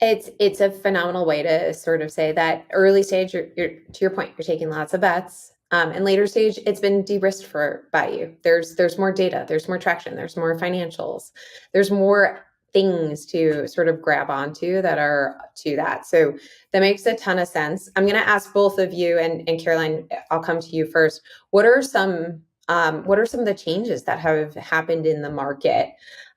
It's a phenomenal way to sort of say that early stage, you're to your point, you're taking lots of bets. And later stage, it's been de-risked by you. There's more data, there's more traction, there's more financials, there's more things to sort of grab onto that are to that. So that makes a ton of sense. I'm going to ask both of you, and Caroline, I'll come to you first. What are some of the changes that have happened in the market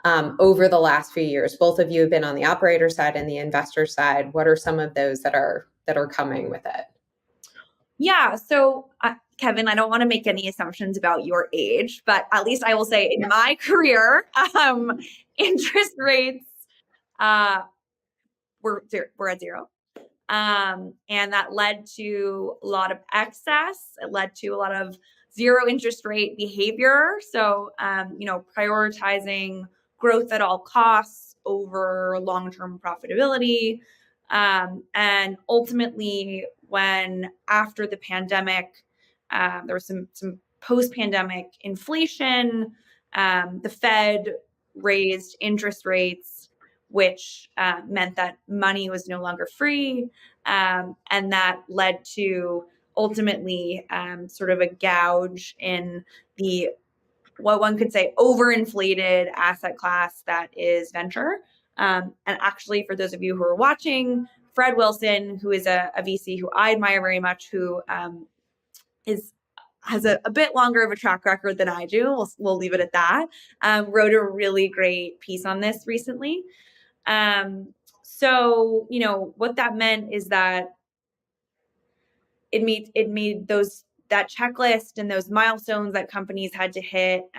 over the last few years? Both of you have been on the operator side and the investor side. What are some of those that are coming with it? Yeah. So, Kevin, I don't want to make any assumptions about your age, but at least I will say in my career, interest rates were at zero. And that led to a lot of excess. It led to a lot of zero interest rate behavior. So, prioritizing growth at all costs over long-term profitability. And ultimately, when after the pandemic, there was some post-pandemic inflation, the Fed raised interest rates, which meant that money was no longer free. And that led to ultimately sort of a gouge in the, what one could say, overinflated asset class that is venture. And actually, for those of you who are watching, Fred Wilson, who is a VC who I admire very much, who has a bit longer of a track record than I do, we'll leave it at that, wrote a really great piece on this recently. So, what that meant is that it made that checklist and those milestones that companies had to hit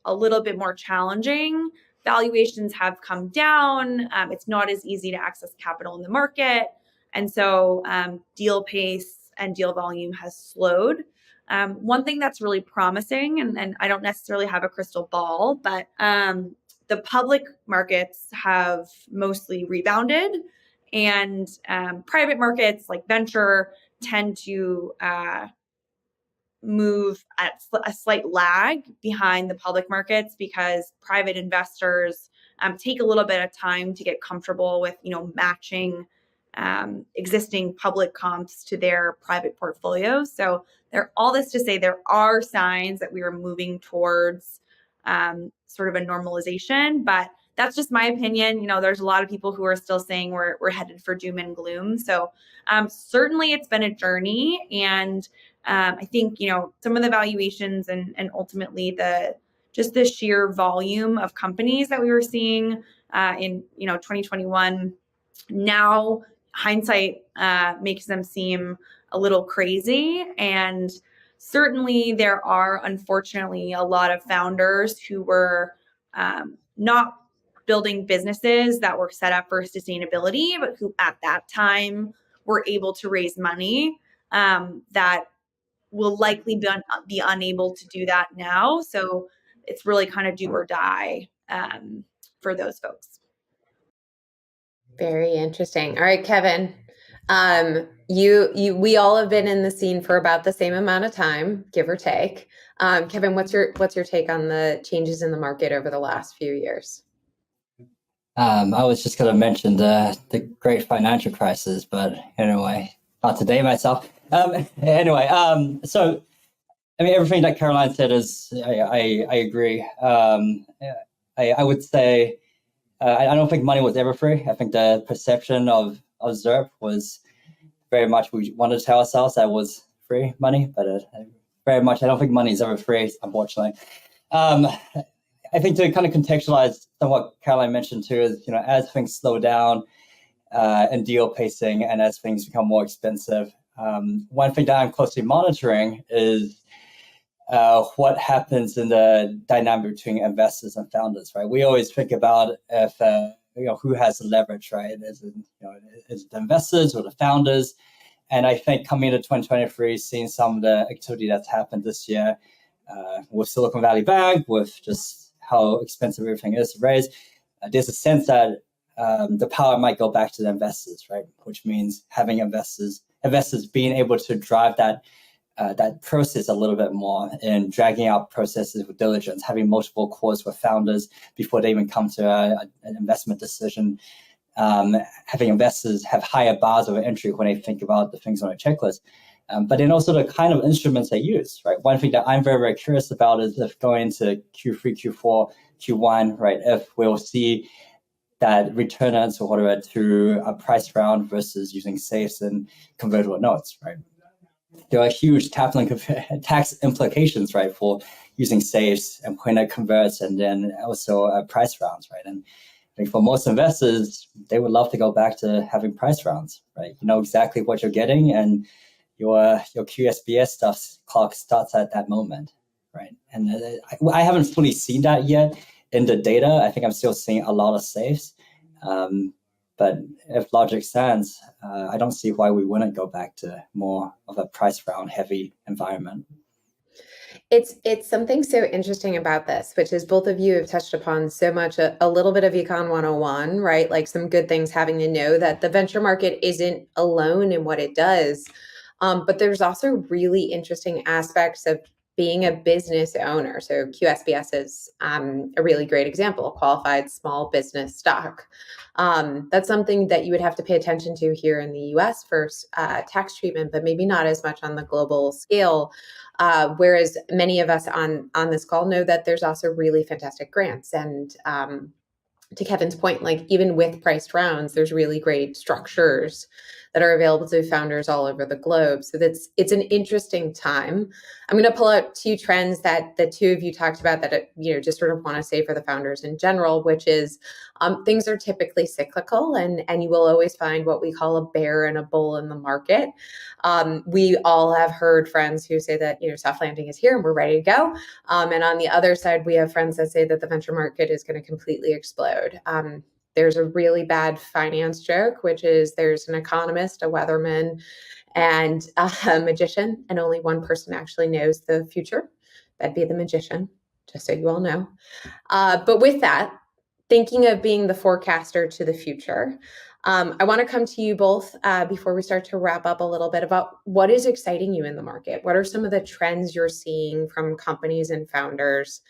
a little bit more challenging. Valuations have come down. It's not as easy to access capital in the market. And so deal pace and deal volume has slowed. One thing that's really promising, and I don't necessarily have a crystal ball, but the public markets have mostly rebounded, and private markets like venture tend to move at a slight lag behind the public markets, because private investors take a little bit of time to get comfortable with, matching existing public comps to their private portfolios. So all this to say, there are signs that we are moving towards sort of a normalization, but that's just my opinion. There's a lot of people who are still saying we're headed for doom and gloom. So certainly it's been a journey, and I think some of the valuations and ultimately the sheer volume of companies that we were seeing in 2021, now hindsight makes them seem a little crazy. And certainly there are, unfortunately, a lot of founders who were not building businesses that were set up for sustainability, but who at that time were able to raise money that will likely be unable to do that now. So it's really kind of do or die for those folks. Very interesting. All right, Kevin. We all have been in the scene for about the same amount of time, give or take. Kevin, what's your take on the changes in the market over the last few years? I was just going to mention the great financial crisis, but anyway, not today myself. Anyway, so I mean, everything that Caroline said is I agree. I would say I don't think money was ever free. I think the perception of ZERP was very much, we wanted to tell ourselves that was free money, but very much I don't think money is ever free, unfortunately. I think to kind of contextualize some what Caroline mentioned too is, as things slow down in deal pacing and as things become more expensive, one thing that I'm closely monitoring is what happens in the dynamic between investors and founders, right? We always think about if who has the leverage, right? Is it the investors or the founders? And I think coming into 2023, seeing some of the activity that's happened this year with Silicon Valley Bank, with just how expensive everything is to raise, there's a sense that the power might go back to the investors, right? Which means having investors being able to drive that process a little bit more and dragging out processes with diligence, having multiple calls with founders before they even come to an investment decision, having investors have higher bars of entry when they think about the things on a checklist. But then also the kind of instruments they use, right? One thing that I'm very, very curious about is if going into Q3, Q4, Q1, right, if we'll see that returns or whatever through a price round versus using safes and convertible notes, right? There are huge tax implications, right, for using safes and when it converts, and then also price rounds, right? And I think for most investors, they would love to go back to having price rounds, right? You know exactly what you're getting, and your QSBS clock starts at that moment, right? And I haven't fully seen that yet in the data. I think I'm still seeing a lot of safes. But if logic stands, I don't see why we wouldn't go back to more of a price round heavy environment. It's something so interesting about this, which is both of you have touched upon so much a little bit of Econ 101, right? Like some good things having to know that the venture market isn't alone in what it does. But there's also really interesting aspects of being a business owner. So QSBS is a really great example, qualified small business stock. That's something that you would have to pay attention to here in the US for tax treatment, but maybe not as much on the global scale. Whereas many of us on this call know that there's also really fantastic grants. And to Kevin's point, like even with priced rounds, there's really great structures that are available to founders all over the globe. So it's an interesting time. I'm going to pull out two trends that the two of you talked about that just sort of want to say for the founders in general, which is things are typically cyclical, and you will always find what we call a bear and a bull in the market. We all have heard friends who say that soft landing is here and we're ready to go. And on the other side, we have friends that say that the venture market is going to completely explode. There's a really bad finance joke, which is there's an economist, a weatherman, and a magician, and only one person actually knows the future. That'd be the magician, just so you all know. But with that, thinking of being the forecaster to the future, I want to come to you both before we start to wrap up a little bit about what is exciting you in the market. What are some of the trends you're seeing from companies and founders?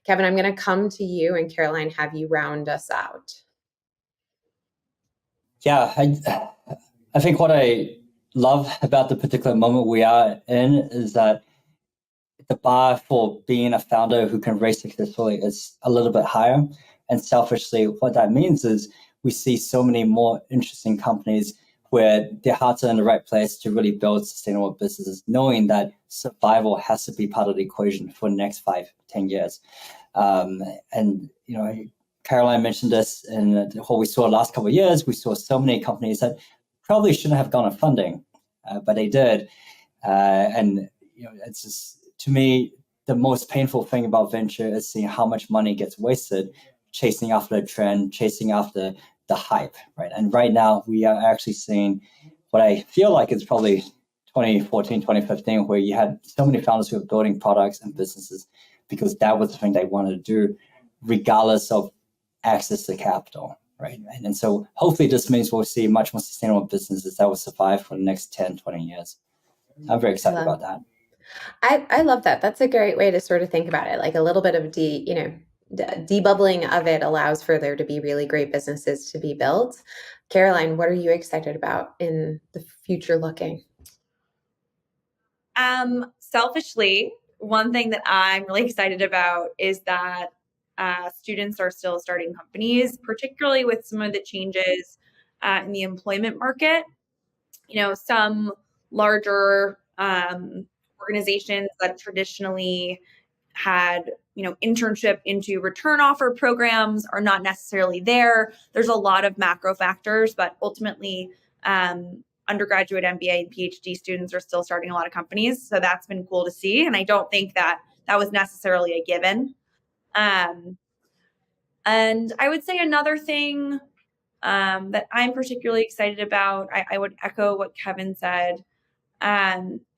Kevin, I'm going to come to you, and Caroline, have you round us out. Yeah, I think what I love about the particular moment we are in is that the bar for being a founder who can raise successfully is a little bit higher. And selfishly, what that means is we see so many more interesting companies where their hearts are in the right place to really build sustainable businesses, knowing that survival has to be part of the equation for the next 5-10 years. And Caroline mentioned this, and what we saw the last couple of years, we saw so many companies that probably shouldn't have gone on funding, but they did. And it's just, to me, the most painful thing about venture is seeing how much money gets wasted chasing after the trend, chasing after the hype, right? And right now we are actually seeing what I feel like is probably 2014, 2015, where you had so many founders who were building products and businesses because that was the thing they wanted to do, regardless of access to capital, right? And so hopefully this means we'll see much more sustainable businesses that will survive for the next 10, 20 years. I'm very excited about that. I love that. That's a great way to sort of think about it. Like a little bit of debubbling of it allows for there to be really great businesses to be built. Caroline, what are you excited about in the future looking? Selfishly, one thing that I'm really excited about is that students are still starting companies, particularly with some of the changes in the employment market. Some larger organizations that traditionally had internship into return offer programs are not necessarily there. There's a lot of macro factors, but ultimately undergraduate MBA and PhD students are still starting a lot of companies. So that's been cool to see. And I don't think that that was necessarily a given. And I would say another thing that I'm particularly excited about, I would echo what Kevin said,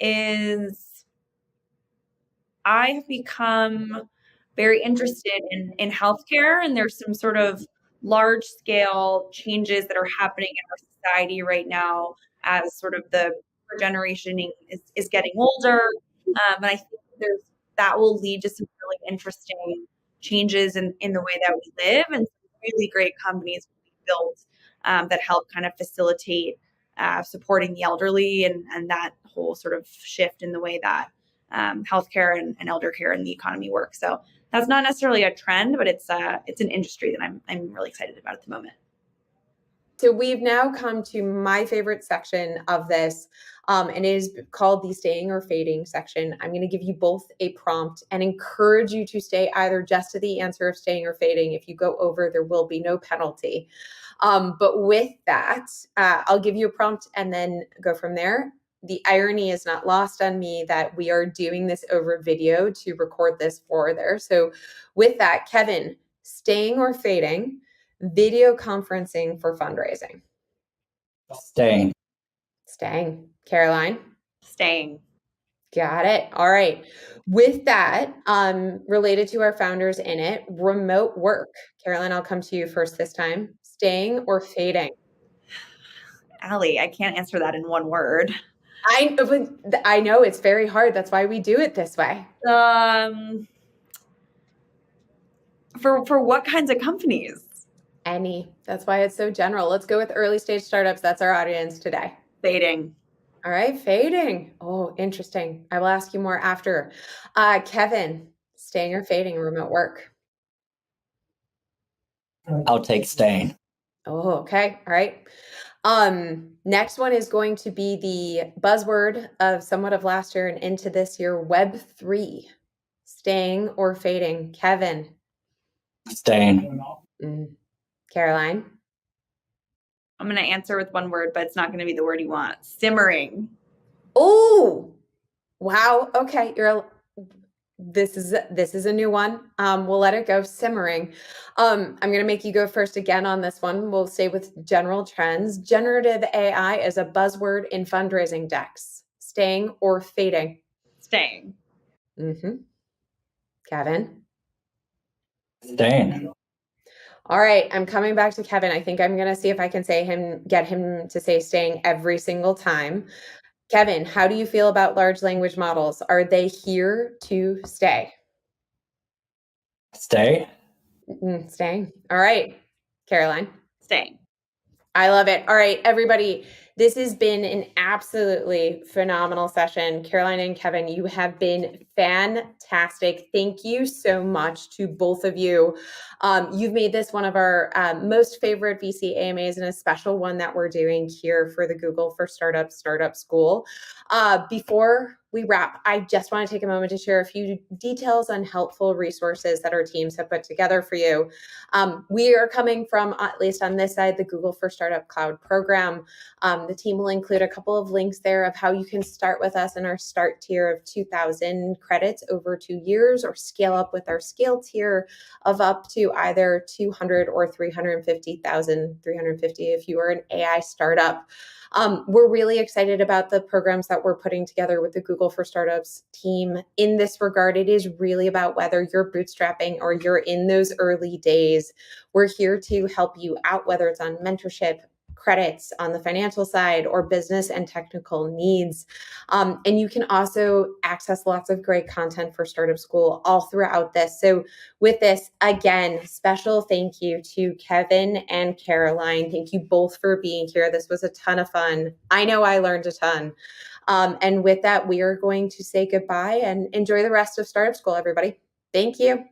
is I have become very interested in healthcare, and there's some sort of large scale changes that are happening in our society right now as sort of the generation is getting older. And I think that will lead to some really interesting changes in the way that we live, and some really great companies will be built that help kind of facilitate supporting the elderly and that whole sort of shift in the way that healthcare and elder care and the economy work. So that's not necessarily a trend, but it's an industry that I'm really excited about at the moment. So we've now come to my favorite section of this, and it is called the staying or fading section. I'm going to give you both a prompt and encourage you to stay either just to the answer of staying or fading. If you go over, there will be no penalty. But with that, I'll give you a prompt and then go from there. The irony is not lost on me that we are doing this over video to record this for there. So with that, Kevin, staying or fading, video conferencing for fundraising? Staying. Staying. Caroline? Staying. Got it. All right. With that, related to our founders in it, remote work. Caroline, I'll come to you first this time. Staying or fading? Allie, I can't answer that in one word. I know it's very hard. That's why we do it this way. For what kinds of companies? Any. That's why it's so general. Let's go with early stage startups. That's our audience today. Fading. All right, fading. Oh, interesting. I will ask you more after. Kevin, staying or fading remote work? I'll take staying. Oh, okay. All right. Next one is going to be the buzzword of somewhat of last year and into this year, Web3. Staying or fading? Kevin? Staying. Caroline? I'm going to answer with one word, but it's not going to be the word you want. Simmering. Oh, wow. Okay. This is a new one. We'll let it go. Simmering. I'm going to make you go first again on this one. We'll stay with general trends. Generative AI is a buzzword in fundraising decks. Staying or fading? Staying. Kevin? Staying. All right, I'm coming back to Kevin. I think I'm going to see if I can get him to say staying every single time. Kevin, how do you feel about large language models? Are they here to stay? Stay. Staying. All right, Caroline? Staying. I love it. All right, everybody. This has been an absolutely phenomenal session. Caroline and Kevin, you have been fantastic. Thank you so much to both of you. You've made this one of our most favorite VC AMAs and a special one that we're doing here for the Google for Startup School. Before we wrap, I just want to take a moment to share a few details on helpful resources that our teams have put together for you. We are coming from, at least on this side, the Google for Startup Cloud program. The team will include a couple of links there of how you can start with us in our start tier of 2,000 credits over 2 years, or scale up with our scale tier of up to either 200 or 350,000, 350 if you are an AI startup. We're really excited about the programs that we're putting together with the Google for Startups team. In this regard, it is really about whether you're bootstrapping or you're in those early days. We're here to help you out, whether it's on mentorship, credits on the financial side, or business and technical needs. And you can also access lots of great content for Startup School all throughout this. So with this, again, special thank you to Kevin and Caroline. Thank you both for being here. This was a ton of fun. I know I learned a ton. And with that, we are going to say goodbye and enjoy the rest of Startup School, everybody. Thank you.